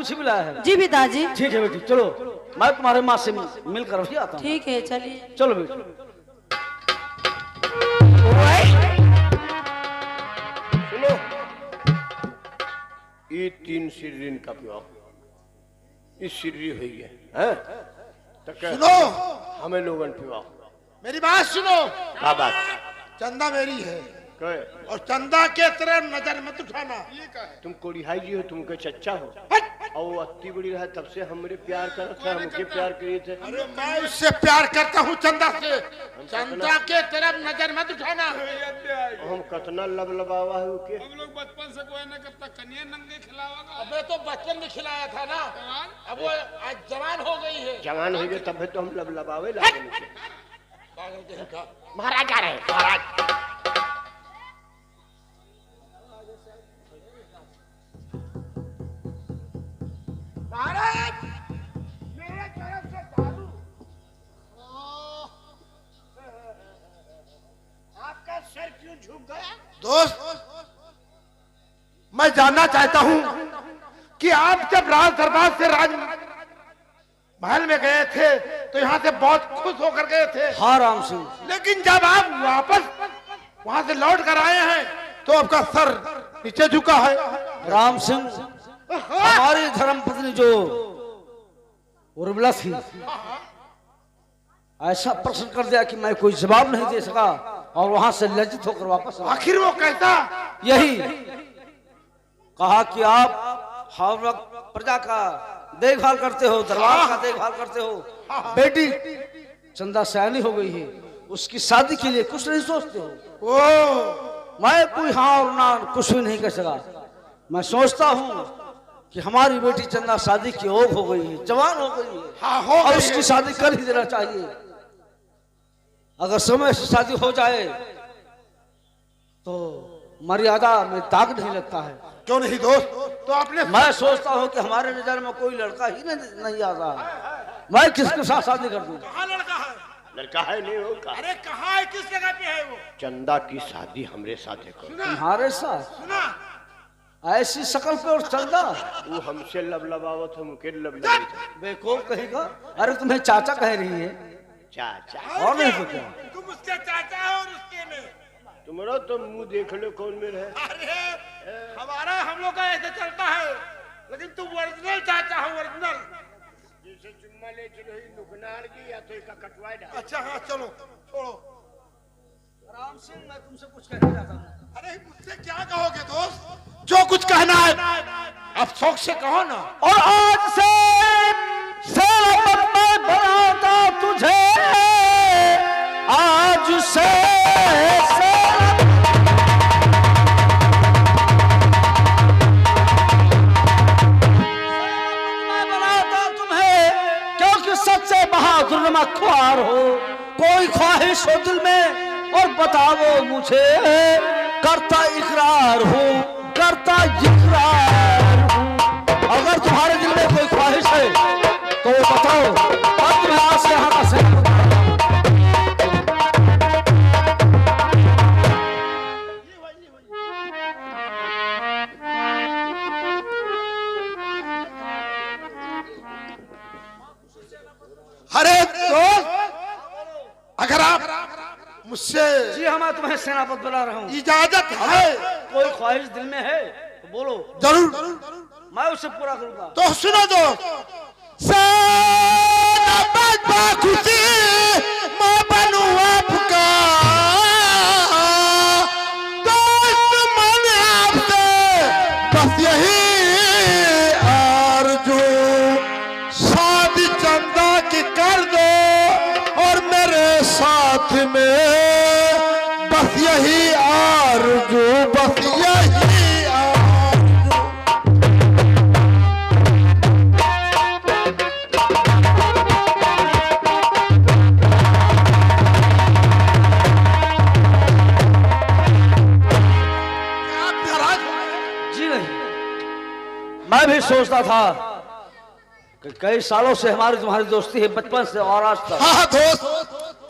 पीछे भी लाया है? जी पिताजी। ठीक है बेटी, चलो मैं तुम्हारे माँ से मिलकर भी आता हूँ। ठीक है, चलिए। चलो बेटी। सुनो, ये 3 सिर्रीन का पिवाओ, इस सिर्री हुई है तो सुनो, हमें लोगन पिवाओ। मेरी बात सुनो। क्या बात? चंदा मेरी है कहे और चंदा के तरफ नजर मत उठाना। तुम कोड़िहाई जी हो, तुमके चच्चा हो और वो अत्ती बड़ी रहा तब से हमरे प्यार करत है, हमके प्यार करिए थे। अरे मैं उससे प्यार करता हूँ चंदा से। चंदा के तरफ नजर मत उठाना। हम कतना लबलबावा है उके। हम लोग बचपन से कोई न कब तक कन्या नंगे खिलावा। अबे तो बचपन में खिलाया था ना, अब वो आज जवान हो गई है। जवान हो गए तब तो हम लबलबावे लागे। महाराज आ रहे, महाराज। महाराज, मेरे तरफ से दारू। आपका सर क्यों झुक गया? दोस्त, मैं जानना चाहता हूं कि आप जब राज दरबार से राज महल में गए थे तो यहाँ से बहुत खुश होकर गए थे। हाँ राम सिंह। लेकिन जब आप वापस वहां से लौट कर आए हैं तो आपका सर नीचे झुका है। राम सिंह, हमारी धर्मपत्नी जो उर्मिला थी, ऐसा प्रश्न कर दिया कि मैं कोई जवाब नहीं दे सका और वहां से लज्जित होकर वापस आ। आखिर वो कैसा? यही कहा कि आप हर वक्त प्रजा का देखभाल करते हो, दरबार का देखभाल करते हो। बेटी चंदा सयानी हो गई है, उसकी शादी के लिए कुछ नहीं सोचते हो। मैं कोई हाँ और ना कुछ भी नहीं कर सका। मैं सोचता हूँ कि हमारी बेटी चंदा शादी की ओर हो गई है, जवान हो गई है, हाँ, हो और गई उसकी है। शादी कर ही देना चाहिए। अगर समय से शादी हो जाए तो मर्यादा में दाग नहीं लगता है। क्यों नहीं दोस्त? तो आपने मैं सोचता हूँ कि हमारे नजर में कोई लड़का ही नहीं आता है। मैं किसके साथ शादी कर दूं? कहाँ लड़का है? लड़का है नहीं होगा। अरे कहाँ है, किस जगह पे है वो? चंदा की शादी हमरे साथ है करो। तुम्हारे साथ? सुना, ऐसी शकल पे और चंदा? वो हमसे लबलबावत है, मुके लबलबी था। बेवकूफ कहेगा। अरे तुम्हें चाचा कह रही है। चाचा और नहीं तो क्या? तुम उसके चाचा हो और उसके में। तुम्हारा तो मुंह देख लो कौन में है। अरे हमारा हम लोग का ऐसे चलता है, लेकिन तुम ओरिजिनल चाचा हो, ओरिजिनल। जैसे चुम्मा ले चलो ही नुकनार की या तो इसका कटवाए डाल। अच्छा हाँ, चलो छोड़ो। राम सिंह, मैं तुमसे कुछ कहना चाहता हूँ। अरे मुझसे क्या कहोगे दोस्त? जो कुछ कहना है अब शौक से कहो ना। और आज से सेनापत मैं बनाता तुझे, आज से मैं बनाता तुम्हें, क्योंकि सच्चे बहादुर मखवार हो। कोई ख्वाहिश हो दिल में और बताओ मुझे, करता इकरार हो, करता इकरार हूं। अगर तुम्हारे दिल में कोई ख्वाहिश है तो बताओ, तब मैं आज से यहाँ का सेनापति। अरे दोस्त, अगर आप मुझसे जी हाँ, मैं तुम्हें सेनापति बना रहा हूँ। इजाजत है कोई ख्वाहिश दिल में है तो बोलो, जरूर। मैं उसे पूरा करूंगा। तो सुनो दोस्त, सेनापत खुशी मैं बनूं आपका दोस्त। मैंने आपसे बस यही आरज़ू, शादी चंदा की कर दो और मेरे साथ में बस यही आरज़ू, बस यही आरज़ू। जी नहीं, मैं भी सोचता था कि कई सालों से हमारी तुम्हारी दोस्ती है, बचपन से और आज तक। हाँ दोस्त,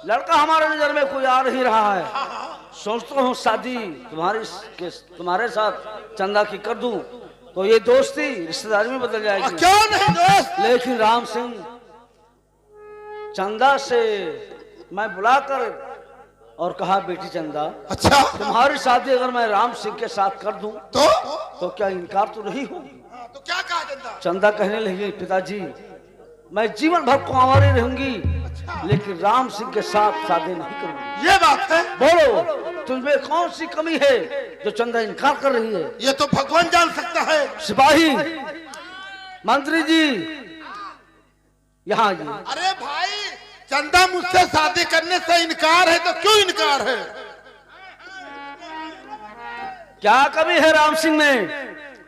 लड़का हमारे नजर में कोई आ नहीं रहा है। सोचता हूँ शादी तुम्हारे साथ चंदा की कर दूं तो तो ये दोस्ती रिश्तेदारी में बदल जाएगी। क्यों नहीं दोस्त? लेकिन राम सिंह, चंदा से मैं बुलाकर और कहा, बेटी चंदा, अच्छा तुम्हारी शादी अगर मैं राम सिंह के साथ कर दूं तो क्या इनकार तो नहीं होगी? तो क्या कहा चंदा? चंदा कहने लगी, पिताजी मैं जीवन भर कुंवारी रहूंगी, लेकिन राम सिंह के साथ शादी नहीं करूंगी। ये बात है? बोलो तुझमें कौन सी कमी है जो चंदा इनकार कर रही है? ये तो भगवान जान सकता है। सिपाही, मंत्री जी, यहाँ जी। अरे भाई, चंदा मुझसे शादी करने से इनकार है तो क्यों इनकार है? क्या कमी है राम सिंह में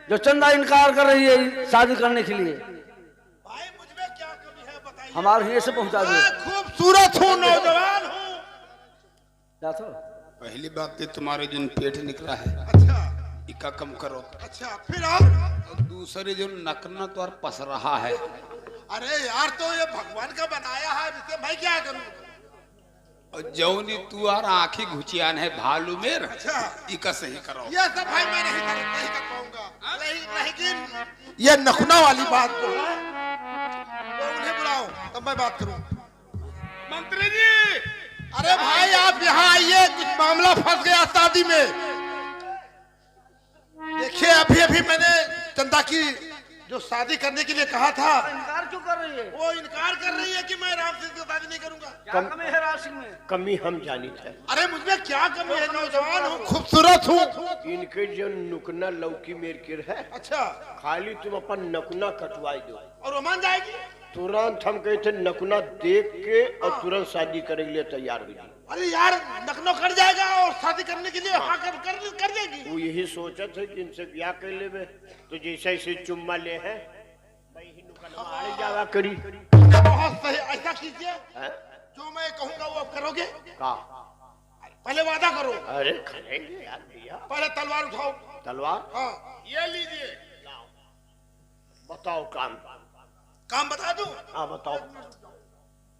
जो चंदा इनकार कर रही है शादी करने के लिए? भाई मुझमें क्या कमी है बताइए। हमारे हिस्से से पहुंचा दो। मैं खूबसूरत हूँ, नौजवान हूँ। क्या था? पहली बात तो तुम्हारे जो पेट निकला है, अच्छा इका कम करो। अच्छा, फिर और दूसरे जो नकना तो पस रहा है। अरे यार, तो ये भगवान का बनाया है, इससे मैं क्या करूँ? और जौनी तू और आंखी घुचियान है भालू में, अच्छा। इका सही करो। ये सब भाई मैं नहीं कर पाऊंगा। लेकिन ये नखुना वाली बात तो है, तो उन्हें बुलाओ तब मैं बात करूं। मंत्री जी, अरे भाई आप यहाँ आइए, कुछ मामला फंस गया शादी में। देखिए अभी अभी मैंने चंदा की जो शादी करने के लिए कहा था, इनकार क्यों कर रही है? वो इनकार कर रही है कि मैं राम सिंह से शादी नहीं करूंगा। क्या कमी है राम सिंह में? कमी हम जानी थे। अरे मुझमें क्या कमी है? नौजवान हूँ, खूबसूरत हूँ। इनके जो नुकना लौकी मेरकिर है, अच्छा, खाली तुम अपन नकुना कटवाई दो, और वो मान जाएगी? तुरंत हम कहते नकुना देख के और तुरंत शादी करने के लिए तैयार हो जाए। अरे यार, नखनो कट जाएगा और शादी करने के लिए हाँ कर देगी। वो यही सोचा था कि इनसे ब्याह कर ले में, तो जैसे ऐसे चुम्मा ले हैं भाई ही नुकना मारे जावा करी। बहुत सही, ऐसा कीजिए हैं? जो मैं कहूंगा वो आप करोगे। का? पहले वादा करो। अरे करेंगे यार भैया। पहले तलवार उठाओ। तलवार? हाँ, ये लीजिए। बताओ काम। काम बता दूं? हाँ बताओ,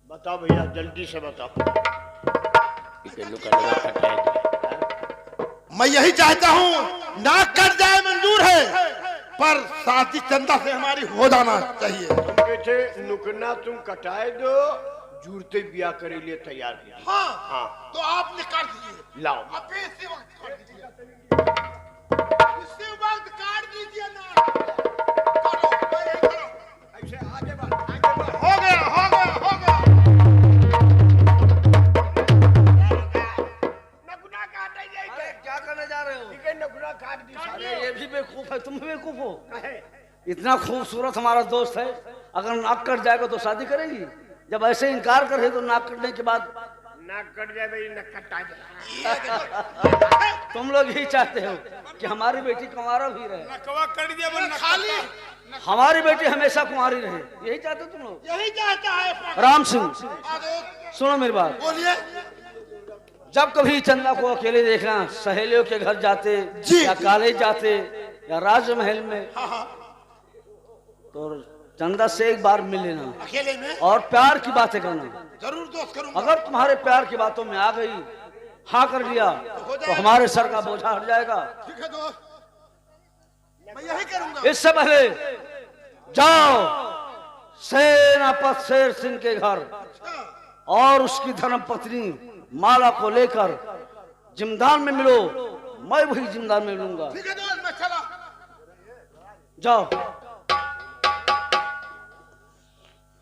बताओ भैया जल्दी से बताओ। मैं यही चाहता हूँ, नाक कट जाए मंजूर है, पर शादी चंदा से हमारी हो जाना चाहिए। तुम कहते नुकना तुम कटाए दो, जुड़ते ब्याह करे लिए तैयार है। हाँ हाँ तो आपने काट दीजिए। लाओ। अभी इसी वक्त काट दीजिए, इसी वक्त काट दीजिए ना। करो, मैं यही करो। ऐसे आगे बढ़, आगे बढ़। हो गया, हो गया, हो गया। नकुना काटे जाए क्या करने जा रहे हो? नकुना काट दी अरे ये भी बेवकूफ है, तुम भी बेवकूफ हो। सारे। इतना खूबसूरत हमारा दोस्त है, अगर नाक कट जाएगा तो शादी करेगी? जब ऐसे इनकार करे तो नाक कटने के बाद नाक कट जाए भाई, नक कटा जाए। तुम लोग ही चाहते हो कि हमारी बेटी कुंवारा भी रहे, नकवा कट दिया वरना खाली हमारी बेटी हमेशा कुंवारी रहे, यही चाहते हो तुम लोग? यही चाहता है। राम सिंह, आगे सुनो मेरी बात। बोलिए। जब कभी चंदा को अकेले देखना, सहेलियों के घर जाते जी। या कॉलेज जाते या राजमहल में, हाँ हाँ, तो चंदा से एक बार मिल लेना अकेले में और प्यार की बातें करना। जरूर दोस्त करूंगा। अगर तुम्हारे प्यार की बातों में आ गई, हाँ कर लिया, तो हमारे सर का बोझा हट जाएगा। ठीक है दोस्त, मैं यही करूंगा। इससे पहले जाओ सेनापति शेर सिंह के घर और उसकी धर्म पत्नी माला को लेकर जिमदान में मिलो, मैं वही जिमदान में मिलूंगा। ठीक है दोस्त, मैं चला। जाओ।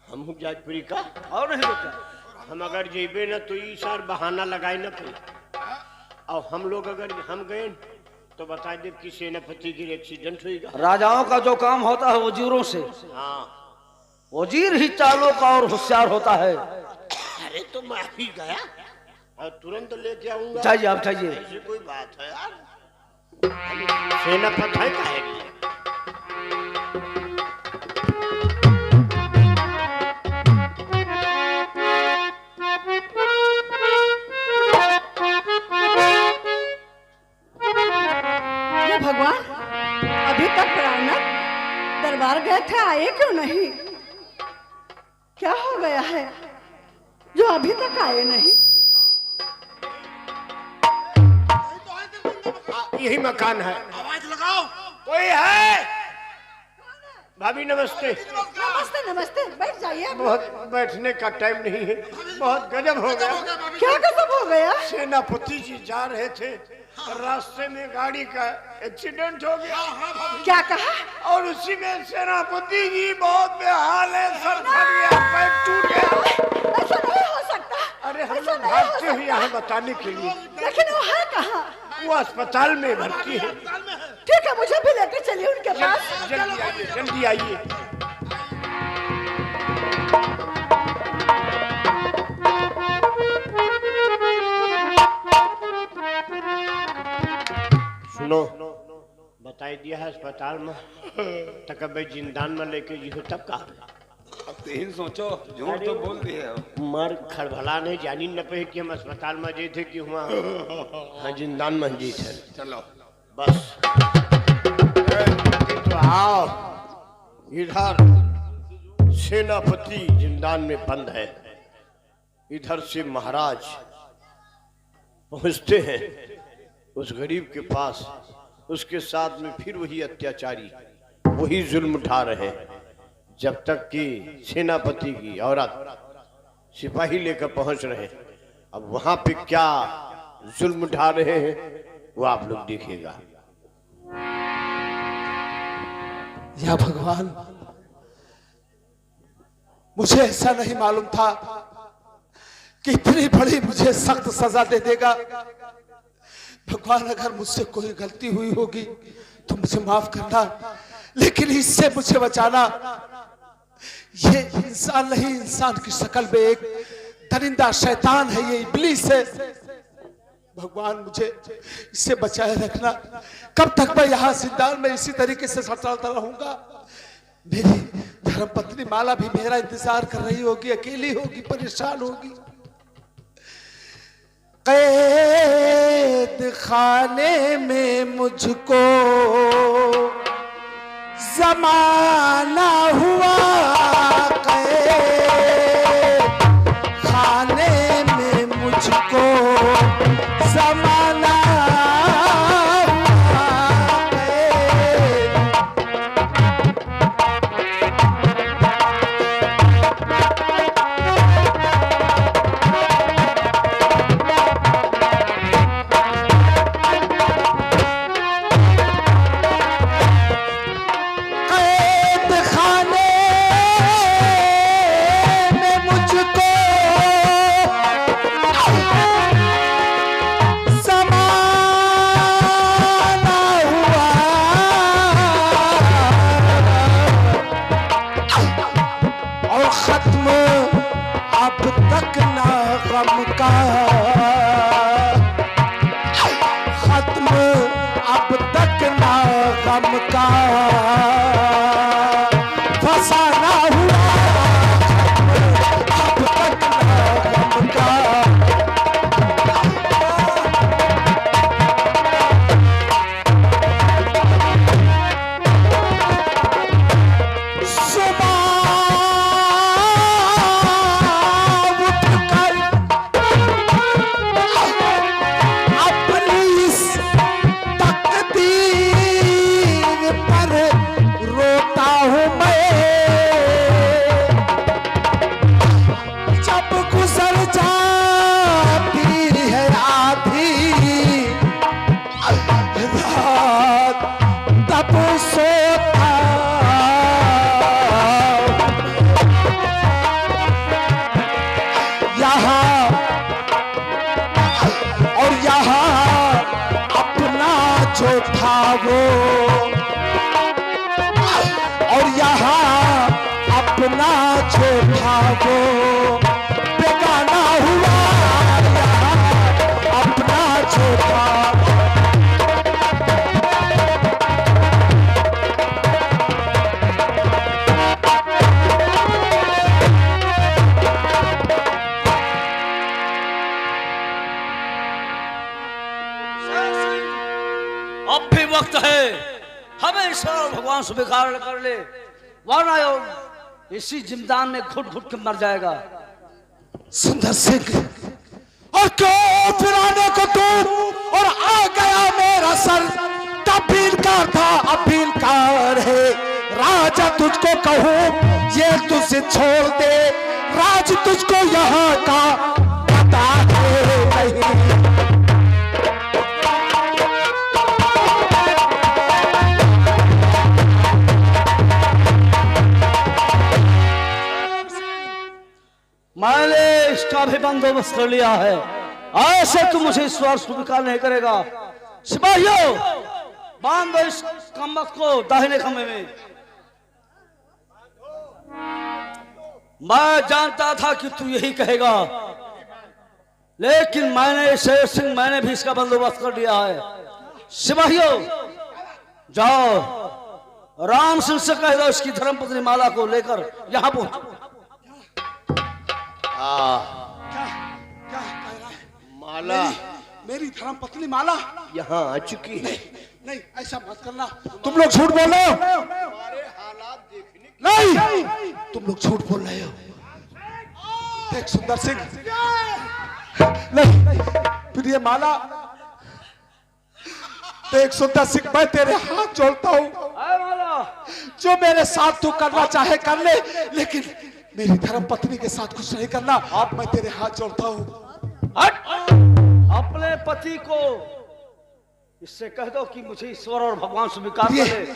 हम जाजपुरी का और नहीं तो क्या? हम अगर जेबे न तो ई सर बहाना लगाए न कोई, और हम लोग अगर हम गए तो बता दे कि सेनापति की एक्सीडेंट होगा। राजाओं का जो काम होता है वजीरों से, हाँ वजीर ही चालों का और होशियार होता है। अरे तो मैं ही गया और तुरंत लेके आऊंगा। जाइए, आप जाइए। ऐसी कोई बात है यार? सेनापति है कहेगी। भगवान, अभी तक प्राणनाथ दरबार गए थे, आए क्यों नहीं? क्या हो गया है जो अभी तक आए नहीं? यही मकान है। आवाज लगाओ। कोई है? भाभी नमस्ते। नमस्ते नमस्ते, बैठ जाइए। बहुत बैठने का टाइम नहीं है, बहुत गजब हो गया। क्या गजब हो गया? सेनापति जी जा रहे थे, रास्ते में गाड़ी का एक्सीडेंट हो गया। क्या कहा? और उसी में सेनापति जी बहुत बेहाल है, सर फट गया, पैर टूट गया। ऐसा नहीं हो सकता। अरे हम ऐसा लोग नहीं हो भागते हुए सकता। यहाँ बताने के लिए। लेकिन वो है कहाँ? वो अस्पताल में भर्ती है। ठीक है, मुझे भी लेकर चलिए उनके पास। जल्दी आइए, जल्दी आइए। सुनो, बताई दिया है अस्पताल में, तक भाई जिंदान में लेके जी हो तब कहा। अब तीन सोचो, झूठ तो बोल दिए। मर खड़भला नहीं जानी न पे कि हम अस्पताल में जे थे कि हुआ हाँ जिंदान में जी थे। चलो बस तो आओ इधर, सेनापति जिंदान में बंद है, इधर से महाराज पहुंचते हैं उस गरीब के पास, उसके साथ में फिर वही अत्याचारी वही जुल्म उठा रहे हैं, जब तक कि सेनापति की औरत सिपाही लेकर पहुंच रहे हैं। अब वहां पे क्या जुल्म उठा रहे हैं वो आप लोग देखिएगा। या भगवान, मुझे ऐसा नहीं मालूम था कि इतनी बड़ी मुझे सख्त सजा दे देगा। भगवान, अगर मुझसे कोई गलती हुई होगी तो मुझे माफ करना, लेकिन इससे मुझे बचाना। ये इंसान नहीं, इंसान की शक्ल में एक दरिंदा शैतान है, ये इब्लीस है। भगवान, मुझे इससे बचाए रखना। कब तक मैं यहाँ जिंदान में इसी तरीके से सताता रहूंगा? मेरी धर्मपत्नी माला भी मेरा इंतजार कर रही होगी, अकेली होगी, परेशान होगी। कैद खाने में मुझको जमाना हुआ, कैद खाने में मुझको जमाना स्वीकार कर ले, वरना इसी जिंदान में घुट घुट के मर जाएगा। सुंदर सिंह, और क्यों फिराने को तू और आ गया मेरा सर? तब भी इनकार था, अब भी इनकार है। राजा तुझको कहूँ ये तुझसे छोड़ दे, राज तुझको यहाँ का पता है नहीं। मैंने इसका भी बंदोबस्त कर लिया है, ऐसे तुम मुझे इस बार स्वीकार नहीं करेगा। सिपाहियों, बांध दो इस कमबख्त को दाहिने खंभे में। मैं जानता था कि तू यही कहेगा, लेकिन मैंने शेर सिंह, मैंने भी इसका बंदोबस्त कर लिया है। सिपाहियों, जाओ राम सिंह से कह दो इसकी धर्मपत्नी माला को लेकर यहां पहुंचो। क्या क्या कह रहा है? माला मेरी धर्म पत्नी माला यहाँ आ चुकी है। नहीं, ऐसा मत करना, तुम लोग झूठ बोल रहे हो। हमारे हालात देखने नहीं, तुम लोग झूठ बोल रहे हो। देख सुंदर सिंह, नहीं प्रिय माला, देख सुंदर सिंह, मैं तेरे हाथ जोड़ता हूँ, जो मेरे साथ तू करना चाहे कर ले, लेकिन मेरी धर्म पत्नी के साथ कुछ नहीं करना। अब मैं तेरे हाथ जोड़ता हूँ। अपने पति को इससे कह दो कि मुझे ईश्वर और भगवान स्वीकार कर ले।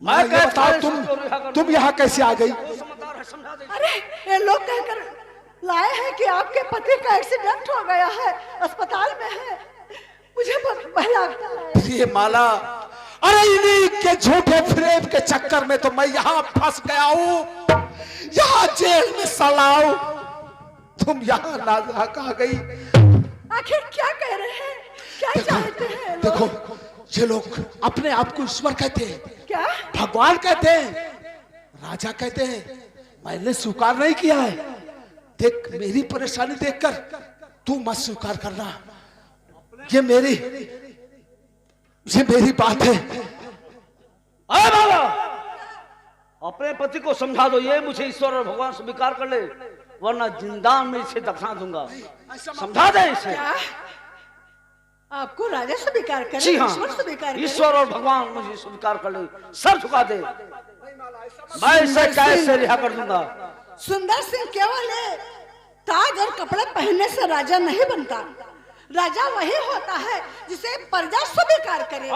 मैं ये बताओ, तुम यहाँ कैसे आ गई? अरे ये लोग कहकर लाए हैं कि आपके पति का एक्सीडेंट हो गया है, अस्पताल में है। मुझे बहुत भय लगता है। ये माला, अरे इन्हीं के झूठे फ्रेम के चक्कर में तो मैं यहाँ फंस गया हूँ, यहाँ जेल में सलाऊ। तुम यहाँ ना कहा गई। आखिर क्या कह रहे हैं, क्या चाहते हैं लोग? देखो, ये लोग अपने आप को ईश्वर कहते हैं, क्या भगवान कहते हैं, राजा कहते हैं। मैंने स्वीकार नहीं किया है। देख, मेरी परेशानी देखकर तू मत स्वीकार करना। ये मेरी बात है। अरे बाबा, अपने पति को समझा दो, ये मुझे ईश्वर और भगवान स्वीकार कर ले, वरना जिंदान में इसे दफना दूंगा। समझा दे इसे। क्या आपको राजा स्वीकार करे, जी हाँ, ईश्वर स्वीकार करे? ईश्वर और भगवान मुझे स्वीकार कर ले, सर झुका दे, मैं इसे कैद से रिहा कर दूंगा। सुंदर सिंह केवल ताज और कपड़े पहनने से राजा नहीं बनता। राजा वही होता है जिसे प्रजा स्वीकार करे।